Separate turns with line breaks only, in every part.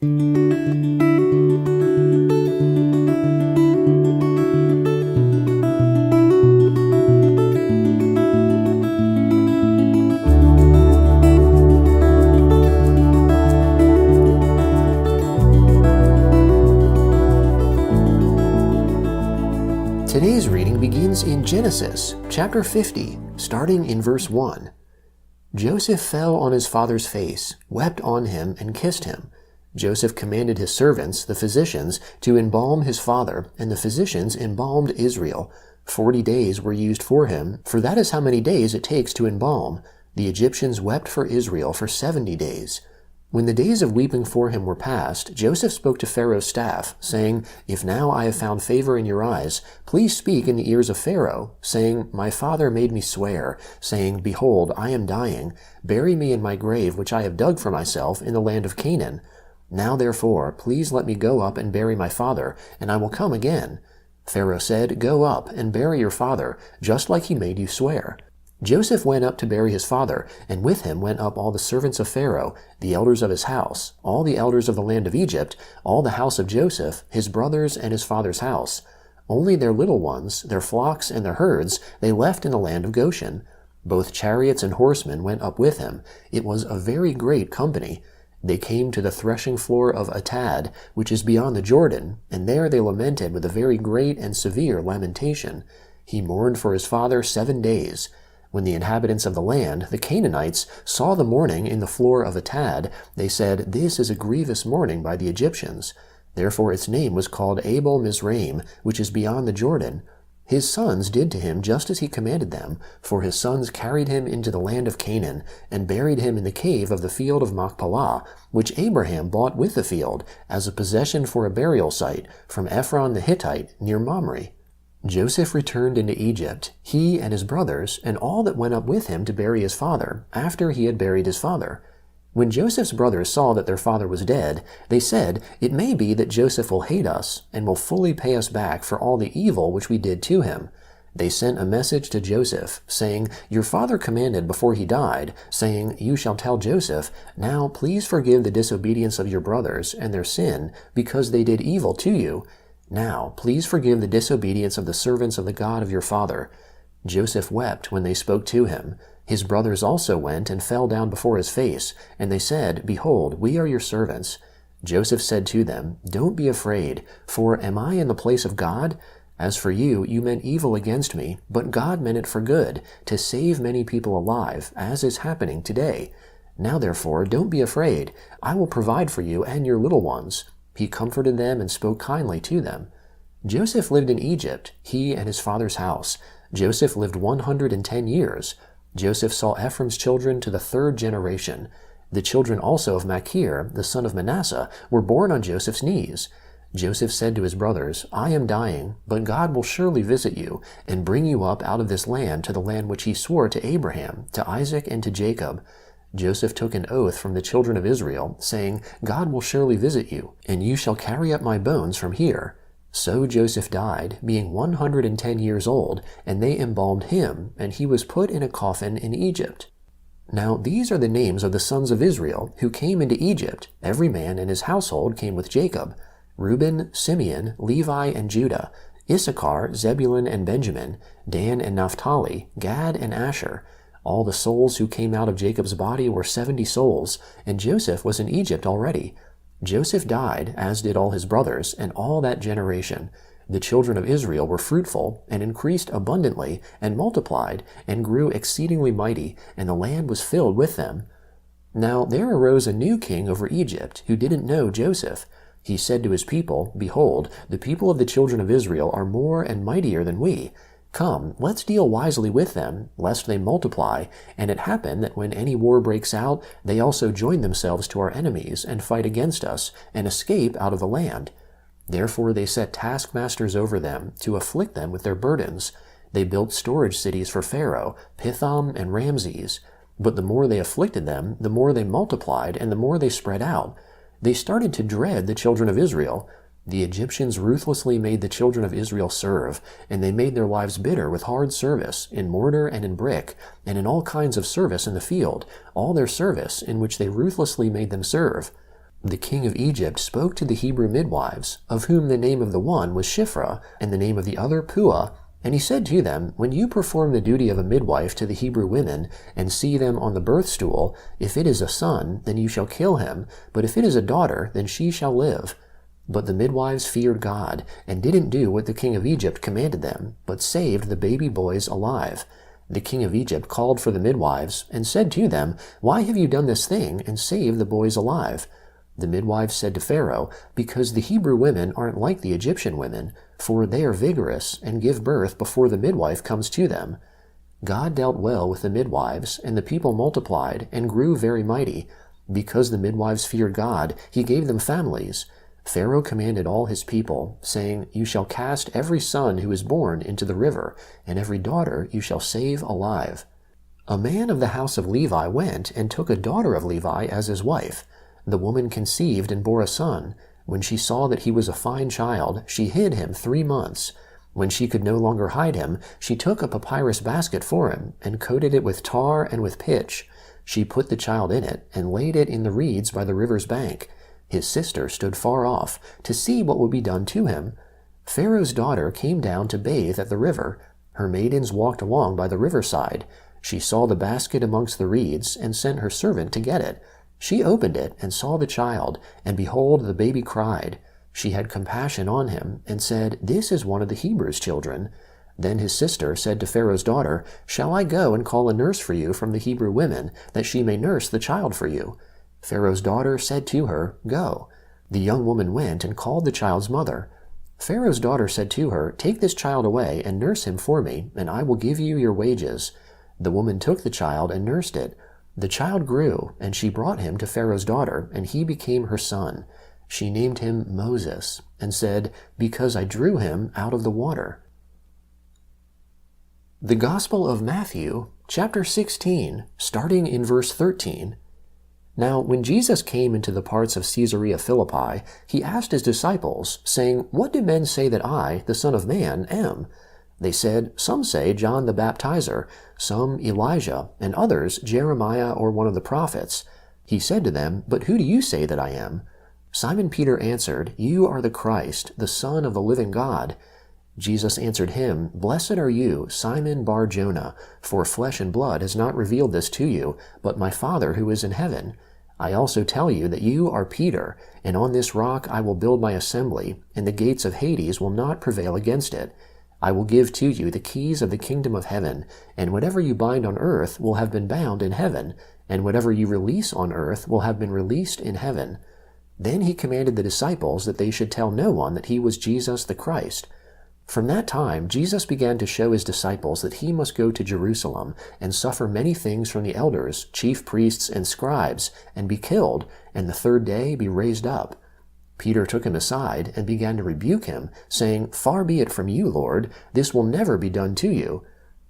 Today's reading begins in Genesis, chapter 50, starting in verse 1. Joseph fell on his father's face, wept on him, and kissed him. Joseph commanded his servants, the physicians, to embalm his father, and the physicians embalmed Israel. 40 days were used for him, for that is how many days it takes to embalm. The Egyptians wept for Israel for 70 days. When the days of weeping for him were past, Joseph spoke to Pharaoh's staff, saying, "If now I have found favor in your eyes, please speak in the ears of Pharaoh, saying, My father made me swear, saying, Behold, I am dying. Bury me in my grave which I have dug for myself in the land of Canaan. Now therefore, please let me go up and bury my father, and I will come again." Pharaoh said, "Go up and bury your father, just like he made you swear." Joseph went up to bury his father, and with him went up all the servants of Pharaoh, the elders of his house, all the elders of the land of Egypt, all the house of Joseph, his brothers and his father's house. Only their little ones, their flocks and their herds, they left in the land of Goshen. Both chariots and horsemen went up with him. It was a very great company. They came to the threshing floor of Atad, which is beyond the Jordan, and there they lamented with a very great and severe lamentation. He mourned for his father 7 days. When the inhabitants of the land, the Canaanites, saw the mourning in the floor of Atad, they said, "This is a grievous mourning by the Egyptians." Therefore its name was called Abel Mizraim, which is beyond the Jordan. His sons did to him just as he commanded them, for his sons carried him into the land of Canaan, and buried him in the cave of the field of Machpelah, which Abraham bought with the field, as a possession for a burial site, from Ephron the Hittite, near Mamre. Joseph returned into Egypt, he and his brothers, and all that went up with him to bury his father, after he had buried his father. When Joseph's brothers saw that their father was dead, they said, "It may be that Joseph will hate us, and will fully pay us back for all the evil which we did to him." They sent a message to Joseph, saying, "Your father commanded before he died, saying, You shall tell Joseph, Now please forgive the disobedience of your brothers, and their sin, because they did evil to you. Now, please forgive the disobedience of the servants of the God of your father." Joseph wept when they spoke to him. His brothers also went and fell down before his face, and they said, "Behold, we are your servants." Joseph said to them, "Don't be afraid, for am I in the place of God? As for you, you meant evil against me, but God meant it for good, to save many people alive, as is happening today. Now therefore, don't be afraid. I will provide for you and your little ones." He comforted them and spoke kindly to them. Joseph lived in Egypt, he and his father's house. Joseph lived 110 years. Joseph saw Ephraim's children to the 3rd generation. The children also of Machir, the son of Manasseh, were born on Joseph's knees. Joseph said to his brothers, "I am dying, but God will surely visit you, and bring you up out of this land to the land which he swore to Abraham, to Isaac, and to Jacob." Joseph took an oath from the children of Israel, saying, "God will surely visit you, and you shall carry up my bones from here." So Joseph died, being 110 years old, and they embalmed him, and he was put in a coffin in Egypt. Now these are the names of the sons of Israel who came into Egypt. Every man and his household came with Jacob: Reuben, Simeon, Levi, and Judah; Issachar, Zebulun, and Benjamin; Dan and Naphtali; Gad and Asher. All the souls who came out of Jacob's body were 70 souls, and Joseph was in Egypt already. Joseph died, as did all his brothers, and all that generation. The children of Israel were fruitful, and increased abundantly, and multiplied, and grew exceedingly mighty, and the land was filled with them. Now there arose a new king over Egypt, who didn't know Joseph. He said to his people, "Behold, the people of the children of Israel are more and mightier than we. Come, let's deal wisely with them, lest they multiply, and it happen that when any war breaks out, they also join themselves to our enemies, and fight against us, and escape out of the land." Therefore they set taskmasters over them, to afflict them with their burdens. They built storage cities for Pharaoh, Pithom and Ramses. But the more they afflicted them, the more they multiplied, and the more they spread out. They started to dread the children of Israel. The Egyptians ruthlessly made the children of Israel serve, and they made their lives bitter with hard service, in mortar and in brick, and in all kinds of service in the field, all their service in which they ruthlessly made them serve. The king of Egypt spoke to the Hebrew midwives, of whom the name of the one was Shiphrah, and the name of the other Puah, and he said to them, When you perform the duty of a midwife to the Hebrew women, and see them on the birth stool, if it is a son, then you shall kill him, but if it is a daughter, then she shall live. But the midwives feared God, and didn't do what the king of Egypt commanded them, but saved the baby boys alive. The king of Egypt called for the midwives, and said to them, Why have you done this thing, and saved the boys alive? The midwives said to Pharaoh, Because the Hebrew women aren't like the Egyptian women, for they are vigorous, and give birth before the midwife comes to them. God dealt well with the midwives, and the people multiplied, and grew very mighty. Because the midwives feared God, he gave them families. Pharaoh commanded all his people, saying, You shall cast every son who is born into the river, and every daughter you shall save alive. A man of the house of Levi went and took a daughter of Levi as his wife. The woman conceived and bore a son. When she saw that he was a fine child, she hid him 3 months. When she could no longer hide him, she took a papyrus basket for him, and coated it with tar and with pitch. She put the child in it, and laid it in the reeds by the river's bank. His sister stood far off, to see what would be done to him. Pharaoh's daughter came down to bathe at the river. Her maidens walked along by the riverside. She saw the basket amongst the reeds, and sent her servant to get it. She opened it, and saw the child, and behold, the baby cried. She had compassion on him, and said, This is one of the Hebrews' children. Then his sister said to Pharaoh's daughter, Shall I go and call a nurse for you from the Hebrew women, that she may nurse the child for you? Pharaoh's daughter said to her, Go. The young woman went and called the child's mother. Pharaoh's daughter said to her, Take this child away, and nurse him for me, and I will give you your wages. The woman took the child and nursed it. The child grew, and she brought him to Pharaoh's daughter, and he became her son. She named him Moses, and said, Because I drew him out of the water. The Gospel of Matthew, chapter 16, starting in verse 13. Now, when Jesus came into the parts of Caesarea Philippi, he asked his disciples, saying, What do men say that I, the Son of Man, am? They said, Some say John the Baptizer, some Elijah, and others Jeremiah or one of the prophets. He said to them, But who do you say that I am? Simon Peter answered, You are the Christ, the Son of the living God. Jesus answered him, Blessed are you, Simon Bar-Jonah, for flesh and blood has not revealed this to you, but my Father who is in heaven. I also tell you that you are Peter, and on this rock I will build my assembly, and the gates of Hades will not prevail against it. I will give to you the keys of the kingdom of heaven, and whatever you bind on earth will have been bound in heaven, and whatever you release on earth will have been released in heaven. Then he commanded the disciples that they should tell no one that he was Jesus the Christ. From that time Jesus began to show his disciples that he must go to Jerusalem, and suffer many things from the elders, chief priests, and scribes, and be killed, and the 3rd day be raised up. Peter took him aside, and began to rebuke him, saying, Far be it from you, Lord, this will never be done to you.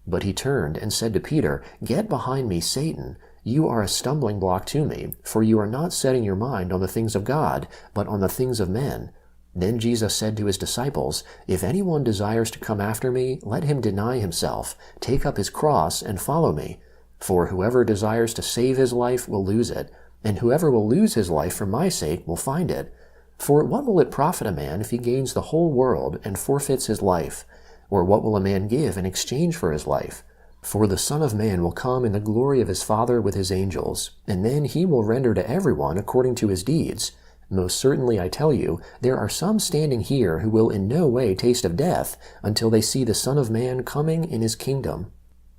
But he turned and said to Peter, Get behind me, Satan. You are a stumbling block to me, for you are not setting your mind on the things of God, but on the things of men. Then Jesus said to his disciples, If anyone desires to come after me, let him deny himself, take up his cross, and follow me. For whoever desires to save his life will lose it, and whoever will lose his life for my sake will find it. For what will it profit a man if he gains the whole world and forfeits his life? Or what will a man give in exchange for his life? For the Son of Man will come in the glory of his Father with his angels, and then he will render to everyone according to his deeds. Most certainly I tell you, there are some standing here who will in no way taste of death until they see the Son of Man coming in his kingdom.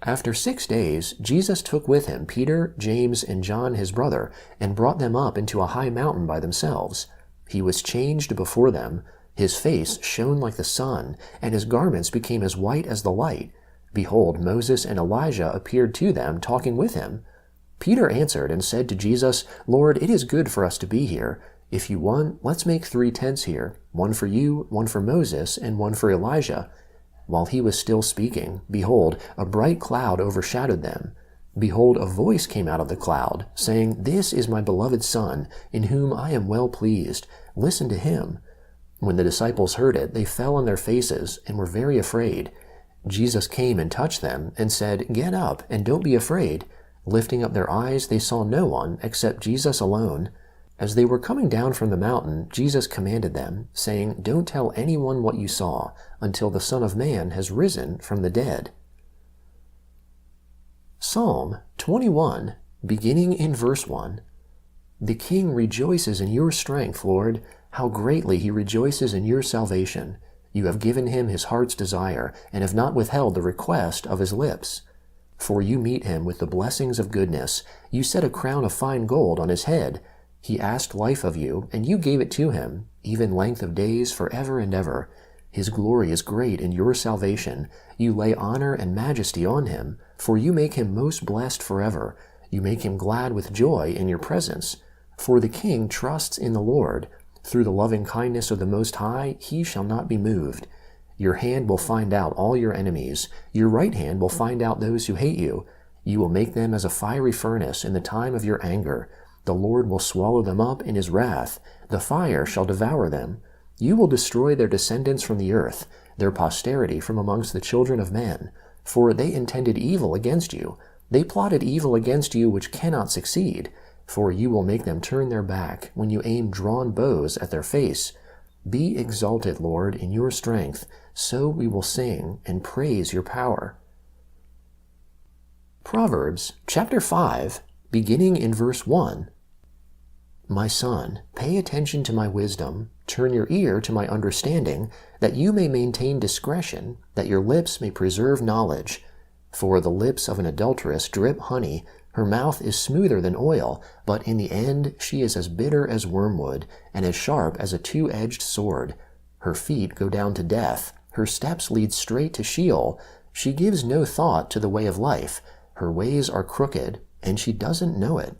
After 6 days, Jesus took with him Peter, James, and John his brother, and brought them up into a high mountain by themselves. He was changed before them. His face shone like the sun, and his garments became as white as the light. Behold, Moses and Elijah appeared to them, talking with him. Peter answered and said to Jesus, Lord, it is good for us to be here. If you want, let's make 3 tents here, one for you, one for Moses, and one for Elijah. While he was still speaking, behold, a bright cloud overshadowed them. Behold, a voice came out of the cloud, saying, This is my beloved Son, in whom I am well pleased. Listen to him. When the disciples heard it, they fell on their faces and were very afraid. Jesus came and touched them, and said, Get up, and don't be afraid. Lifting up their eyes, they saw no one except Jesus alone. As they were coming down from the mountain, Jesus commanded them, saying, "Don't tell anyone what you saw until the Son of Man has risen from the dead." Psalm 21, beginning in verse 1. The King rejoices in your strength, Lord. How greatly he rejoices in your salvation. You have given him his heart's desire, and have not withheld the request of his lips. For you meet him with the blessings of goodness. You set a crown of fine gold on his head. He asked life of you, and you gave it to him, even length of days forever and ever. His glory is great in your salvation. You lay honor and majesty on him, for you make him most blessed forever. You make him glad with joy in your presence. For the King trusts in the Lord. Through the loving kindness of the Most High, he shall not be moved. Your hand will find out all your enemies. Your right hand will find out those who hate you. You will make them as a fiery furnace in the time of your anger. The Lord will swallow them up in his wrath. The fire shall devour them. You will destroy their descendants from the earth, their posterity from amongst the children of men. For they intended evil against you. They plotted evil against you which cannot succeed. For you will make them turn their back when you aim drawn bows at their face. Be exalted, Lord, in your strength. So we will sing and praise your power. Proverbs chapter 5, beginning in verse 1. My son, pay attention to my wisdom, turn your ear to my understanding, that you may maintain discretion, that your lips may preserve knowledge. For the lips of an adulteress drip honey, her mouth is smoother than oil, but in the end she is as bitter as wormwood, and as sharp as a two-edged sword. Her feet go down to death, her steps lead straight to Sheol. She gives no thought to the way of life. Her ways are crooked, and she doesn't know it.